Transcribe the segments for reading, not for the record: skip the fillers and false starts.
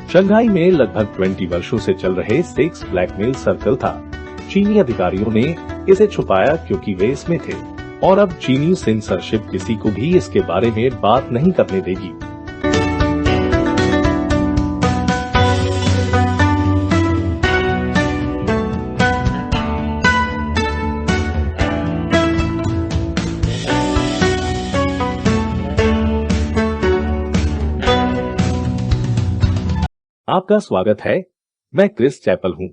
Shanghai में लगभग 20 वर्षों से चल रहे सेक्स ब्लैकमेल सर्कल था। चीनी अधिकारियों ने इसे छुपाया क्योंकि वे इसमें थे, और अब चीनी सेंसरशिप किसी को भी इसके बारे में बात नहीं करने देगी। आपका स्वागत है। मैं क्रिस चैपल हूँ।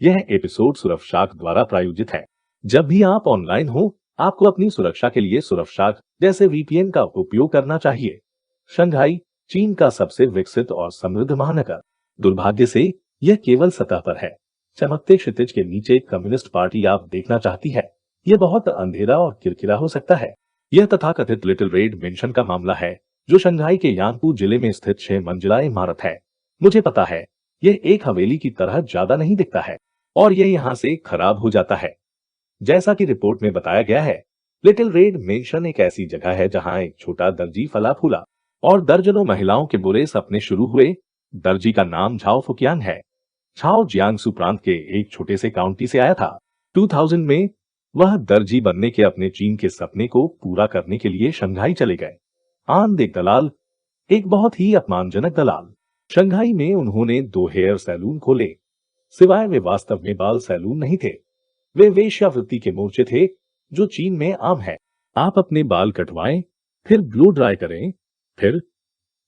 यह एपिसोड सुरक्षाक द्वारा प्रायोजित है। जब भी आप ऑनलाइन हो, आपको अपनी सुरक्षा के लिए सुरक्षाक जैसे VPN का उपयोग करना चाहिए। शंघाई चीन का सबसे विकसित और समृद्ध महानगर। दुर्भाग्य से यह केवल सतह पर है। चमकते क्षितिज के नीचे कम्युनिस्ट पार्टी आप देखना चाहती है। यह बहुत अंधेरा और किरकिरा हो सकता है। यह तथाकथित लिटिल रेड मेंशन का मामला है, जो शंघाई के यांगपू जिले में स्थित 6 मंजिला इमारत है। मुझे पता है, यह एक हवेली की तरह ज्यादा नहीं दिखता है, और यह यहाँ से खराब हो जाता है। जैसा कि रिपोर्ट में बताया गया है, लिटिल रेड मेंशन एक ऐसी जगह है जहाँ एक छोटा दर्जी फला फूला और दर्जनों महिलाओं के बुरे सपने शुरू हुए। दर्जी का नाम झाओ फुकियांग है। झाओ जियांगसू प्रांत के एक छोटे से काउंटी से आया था। 2000 में वह दर्जी बनने के अपने चीन के सपने को पूरा करने के लिए शंघाई चले गए। आंध एक दलाल, एक बहुत ही अपमानजनक दलाल। शंघाई में उन्होंने 2 हेयर सैलून खोले। सिवाय वे वास्तव में बाल सैलून नहीं थे, वे वेश्यावृत्ति के मोर्चे थे, जो चीन में आम है। आप अपने बाल कटवाएं, फिर ब्लो ड्राई करें, फिर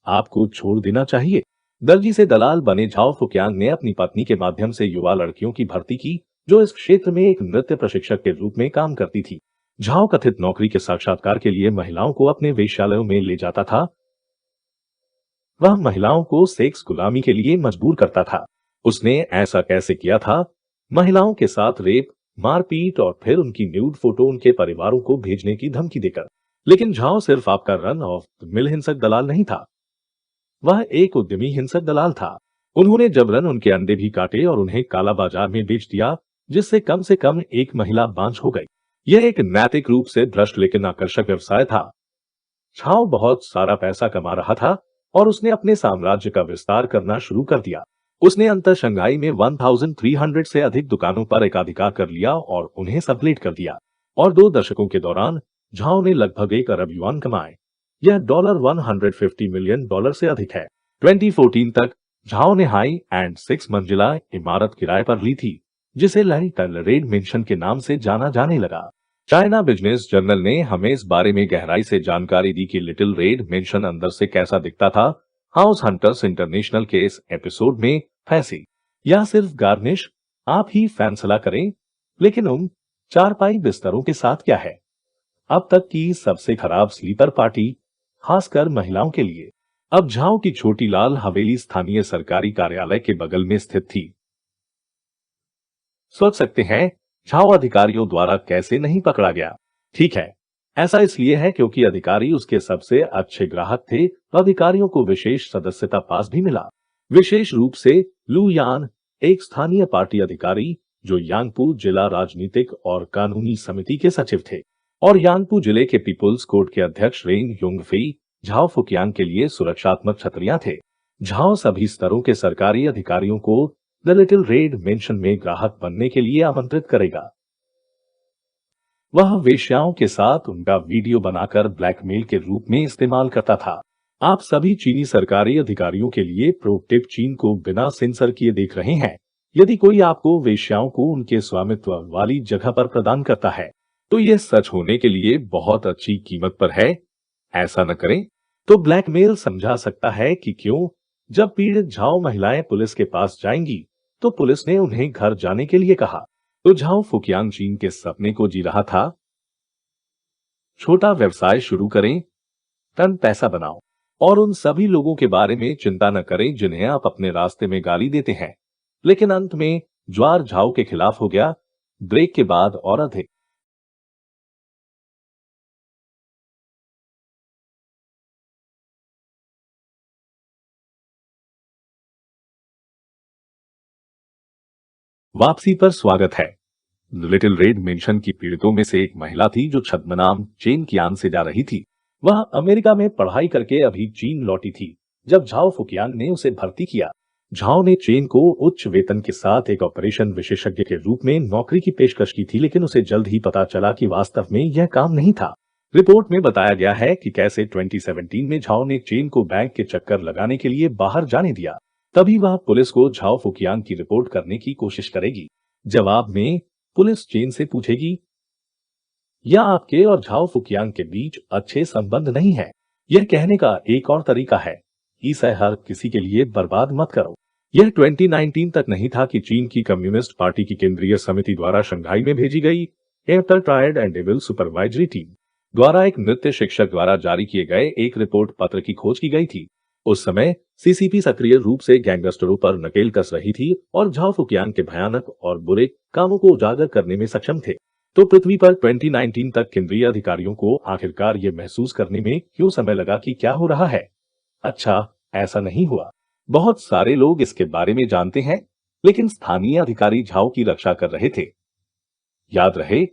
आपको छोड़ देना चाहिए। दर्जी से दलाल बने झाओ फुकियांग ने अपनी पत्नी के माध्यम से युवा लड़कियों की भर्ती की, जो इस क्षेत्र में एक नृत्य प्रशिक्षक के रूप में काम करती थी। झाओ कथित नौकरी के साक्षात्कार के लिए महिलाओं को अपने वेश्यालयों में ले जाता था। वह महिलाओं को सेक्स गुलामी के लिए मजबूर करता था। उसने ऐसा कैसे किया था? महिलाओं के साथ रेप, मारपीट और फिर उनकी न्यूड फोटो उनके परिवारों को भेजने की धमकी देकर। लेकिन झाओ सिर्फ आपका रन ऑफ द मिल हिंसक दलाल नहीं था, वह एक उद्यमी हिंसक दलाल था। उन्होंने जबरन उनके अंडे भी काटे और उन्हें काला बाजार में बेच दिया, जिससे कम से कम एक महिला बांझ हो गई। यह एक नैतिक रूप से भ्रष्ट लेकिन आकर्षक व्यवसाय था। झाओ बहुत सारा पैसा कमा रहा था और उसने अपने साम्राज्य का विस्तार करना शुरू कर दिया। उसने अंतर शंघाई में 1300 से अधिक दुकानों पर एकाधिकार कर लिया और उन्हें सबलेट कर दिया। और 2 दशकों के दौरान झाओ ने लगभग 1 अरब युआन कमाए। यह $150 मिलियन से अधिक है। 2014 तक झाओ ने हाई एंड 6 मंजिला इमारत किराए पर ली थी, जिसे लिटिल रेड मेंशन के नाम से जाना जाने लगा। चाइना बिजनेस जर्नल ने हमें इस बारे में गहराई से जानकारी दी कि लिटिल रेड मेंशन अंदर से कैसा दिखता था। हाउस हंटर्स इंटरनेशनल के इस एपिसोड में फैंसी या सिर्फ गार्निश, आप ही फैसला करें। लेकिन उन 4 बिस्तरों के साथ क्या है? अब तक की सबसे खराब स्लीपर पार्टी, खासकर महिलाओं के लिए। अब झाओ की छोटी लाल हवेली स्थानीय सरकारी कार्यालय के बगल में स्थित थी। सोच सकते हैं झाओ अधिकारियों द्वारा कैसे नहीं पकड़ा गया? ठीक है, ऐसा इसलिए है क्योंकि अधिकारी उसके सबसे अच्छे ग्राहक थे। अधिकारियों को विशेष सदस्यता पास भी मिला, विशेष रूप से लू यान, एक स्थानीय पार्टी अधिकारी जो यांगपू जिला राजनीतिक और कानूनी समिति के सचिव थे, और यांगपू जिले के पीपुल्स कोर्ट के अध्यक्ष रेन योंगफेई झाओ फुकियांग के लिए सुरक्षात्मक छतरियां थे। झाओ सभी स्तरों के सरकारी अधिकारियों को द लिटिल रेड मेंशन में ग्राहक बनने के लिए आमंत्रित करेगा। वह वेश्याओं के साथ उनका वीडियो बनाकर ब्लैकमेल के रूप में इस्तेमाल करता था। आप सभी चीनी सरकारी अधिकारियों के लिए प्रो टिप चीन को बिना सेंसर किए देख रहे हैं। यदि कोई आपको वेश्याओं को उनके स्वामित्व वाली जगह पर प्रदान करता है, तो यह सच होने के लिए बहुत अच्छी कीमत पर है। ऐसा न करें तो ब्लैकमेल समझा सकता है कि क्यों। जब पीड़ित झाओ महिलाएं पुलिस के पास जाएंगी, तो पुलिस ने उन्हें घर जाने के लिए कहा। तो झाओ फुकियांग चीन के सपने को जी रहा था। छोटा व्यवसाय शुरू करें, टन पैसा बनाओ, और उन सभी लोगों के बारे में चिंता न करें जिन्हें आप अपने रास्ते में गाली देते हैं। लेकिन अंत में ज्वार झाओ के खिलाफ हो गया। ब्रेक के बाद और अधिक। वापसी पर स्वागत है। लिटिल रेड मेंशन की पीड़ितों में से एक महिला थी जो छद्मनाम चेन कियान से जा रही थी। वह अमेरिका में पढ़ाई करके अभी चीन लौटी थी जब झाओ फुकियांग ने उसे भर्ती किया। झाओ ने चेन को उच्च वेतन के साथ एक ऑपरेशन विशेषज्ञ के रूप में नौकरी की पेशकश की थी, लेकिन उसे जल्द ही पता चला कि वास्तव में यह काम नहीं था। रिपोर्ट में बताया गया है कि कैसे 2017 में झाओ ने चेन को बैंक के चक्कर लगाने के लिए बाहर जाने दिया। तभी वह पुलिस को झाओ फुकियांग की रिपोर्ट करने की कोशिश करेगी। जवाब में पुलिस चेन से पूछेगी, या आपके और झाओ फुकियांग के बीच अच्छे संबंध नहीं है? यह कहने का एक और तरीका है, इसे हर किसी के लिए बर्बाद मत करो। यह 2019 तक नहीं था कि चीन की कम्युनिस्ट पार्टी की केंद्रीय समिति द्वारा शंघाई में भेजी गई Airtel triad and devil supervisory team द्वारा एक नृत्य शिक्षक द्वारा जारी किए गए एक रिपोर्ट पत्र की खोज की गई थी। उस समय सीसीपी सक्रिय रूप से गैंगस्टरों पर नकेल कस रही थी और झाओ फुकियांग के भयानक और बुरे कामों को उजागर करने में सक्षम थे। तो पृथ्वी पर 2019 तक केंद्रीय अधिकारियों को आखिरकार ये महसूस करने में क्यों समय लगा कि क्या हो रहा है? अच्छा, ऐसा नहीं हुआ। बहुत सारे लोग इसके बारे में जानते हैं, लेकिन स्थानीय अधिकारी झाओ की रक्षा कर रहे थे। याद रहे,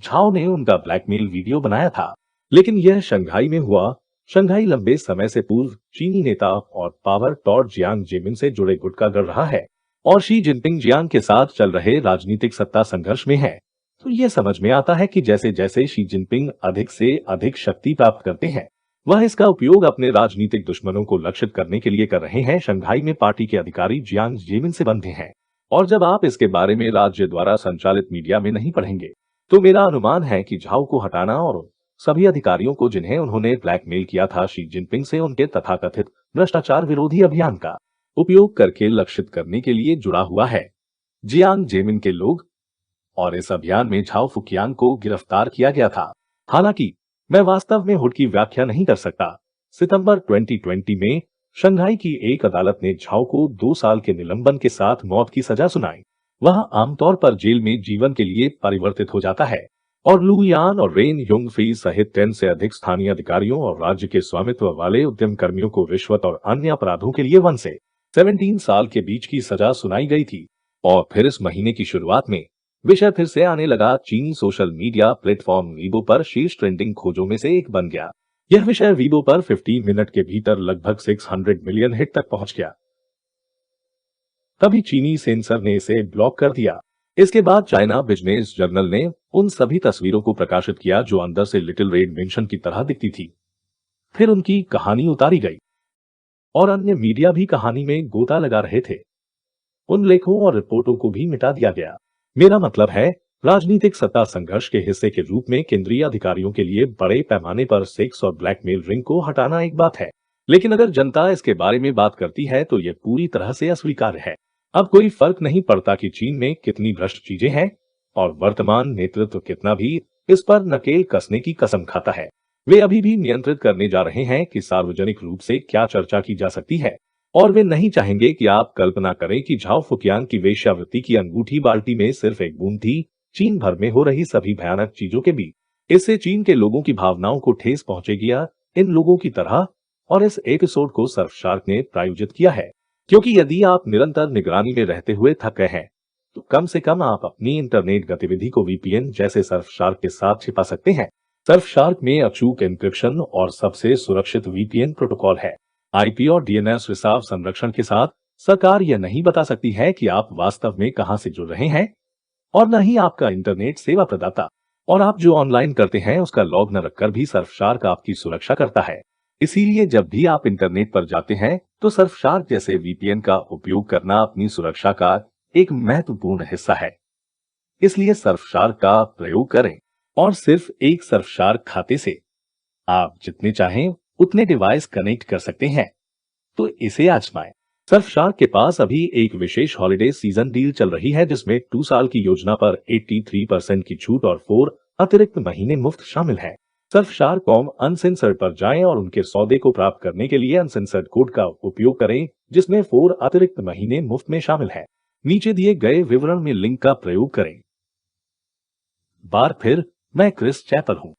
झाओ ने उनका ब्लैकमेल वीडियो बनाया था, लेकिन यह शंघाई में हुआ। शंघाई लंबे समय से पूर्व चीनी नेता और पावर टॉड जियांग जेमिन से जुड़े गुट का गढ़ रहा है और शी जिनपिंग जियांग के साथ चल रहे राजनीतिक सत्ता संघर्ष में है। तो यह समझ में आता है कि जैसे जैसे शी जिनपिंग अधिक से अधिक शक्ति प्राप्त करते हैं, वह इसका उपयोग अपने राजनीतिक दुश्मनों को लक्षित करने के लिए कर रहे हैं। शंघाई में पार्टी के अधिकारी जियांग जेमिन से बंधे हैं, और जब आप इसके बारे में राज्य द्वारा संचालित मीडिया में नहीं पढ़ेंगे, तो मेरा अनुमान है कि झाओ को हटाना और सभी अधिकारियों को जिन्हें उन्होंने ब्लैकमेल किया था शी जिनपिंग से उनके तथाकथित भ्रष्टाचार विरोधी अभियान का उपयोग करके लक्षित करने के लिए जुड़ा हुआ है। जियांग जेमिन के लोग, और इस अभियान में झाओ फुकियांग को गिरफ्तार किया गया था। हालांकि मैं वास्तव में हुड की व्याख्या नहीं कर सकता। सितंबर 2020 में शंघाई की एक अदालत ने झाओ को 2 साल के निलंबन के साथ मौत की सजा सुनाई। वह आमतौर पर जेल में जीवन के लिए परिवर्तित हो जाता है, और लू यान और रेन युंगफी सहित 10 से अधिक स्थानीय अधिकारियों और राज्य के स्वामित्व वाले उद्यम कर्मियों को रिश्वत और अन्य अपराधों के लिए 1 से 17 साल के बीच की सजा सुनाई गई थी। और फिर इस महीने की शुरुआत में विषय फिर से आने लगा। चीनी सोशल मीडिया प्लेटफॉर्म वीबो पर शीर्ष ट्रेंडिंग खोजों में से एक बन गया। यह विषय वीबो पर 15 मिनट के भीतर लगभग 600 मिलियन हिट तक पहुंच गया। तभी चीनी सेंसर ने इसे ब्लॉक कर दिया। इसके बाद चाइना बिजनेस जर्नल ने उन सभी तस्वीरों को प्रकाशित किया जो अंदर से लिटिल रेड मेंशन की तरह दिखती थी। फिर उनकी कहानी उतारी गई और अन्य मीडिया भी कहानी में गोता लगा रहे थे। उन लेखों और रिपोर्टों को भी मिटा दिया गया। मेरा मतलब है, राजनीतिक सत्ता संघर्ष के हिस्से के रूप में केंद्रीय अधिकारियों के लिए बड़े पैमाने पर सेक्स और ब्लैकमेल रिंग को हटाना एक बात है, लेकिन अगर जनता इसके बारे में बात करती है तो यह पूरी तरह से अस्वीकार्य है। अब कोई फर्क नहीं पड़ता कि चीन में कितनी भ्रष्ट चीजें हैं और वर्तमान नेतृत्व कितना भी इस पर नकेल कसने की कसम खाता है। वे अभी भी नियंत्रित करने जा रहे हैं कि सार्वजनिक रूप से क्या चर्चा की जा सकती है, और वे नहीं चाहेंगे कि आप कल्पना करें कि झाओ फुकियांग की वेश्यावृत्ति की अंगूठी बाल्टी में सिर्फ एक बूंद थी। चीन भर में हो रही सभी भयानक चीजों के बीच इससे चीन के लोगों की भावनाओं को ठेस पहुंचेगी, इन लोगों की तरह। और इस एपिसोड को सर्फशार्क ने प्रायोजित किया है, क्योंकि यदि आप निरंतर निगरानी में रहते हुए थक गए हैं, तो कम से कम आप अपनी इंटरनेट गतिविधि को वीपीएन जैसे सर्फशार्क के साथ छिपा सकते हैं। सर्फशार्क में अचूक एन्क्रिप्शन और सबसे सुरक्षित वीपीएन प्रोटोकॉल है। आईपी और डीएनएस रिसाव संरक्षण के साथ सरकार यह नहीं बता सकती है कि आप वास्तव में कहां से जुड़ रहे हैं, और न ही आपका इंटरनेट सेवा प्रदाता। और आप जो ऑनलाइन करते हैं उसका लॉग न रखकर भी सर्फशार्क आपकी सुरक्षा करता है। इसीलिए जब भी आप इंटरनेट पर जाते हैं तो सर्फशार्क जैसे वीपीएन का उपयोग करना अपनी सुरक्षा का एक महत्वपूर्ण हिस्सा है। इसलिए सर्फशार्क का प्रयोग करें, और सिर्फ एक सर्फशार्क खाते से आप जितने चाहें उतने डिवाइस कनेक्ट कर सकते हैं। तो इसे आजमाएं। सर्फशार्क के पास अभी एक विशेष हॉलिडे सीजन डील चल रही है, जिसमें 2 साल की योजना पर 83% की छूट और 4 अतिरिक्त महीने मुफ्त शामिल है। सर्फशार्क.com अनसेंसर्ड पर जाएं और उनके सौदे को प्राप्त करने के लिए अनसेंसर्ड कोड का उपयोग करें, जिसमें 4 अतिरिक्त महीने मुफ्त में शामिल है। नीचे दिए गए विवरण में लिंक का प्रयोग करें। बार फिर, मैं क्रिस चैपल हूं।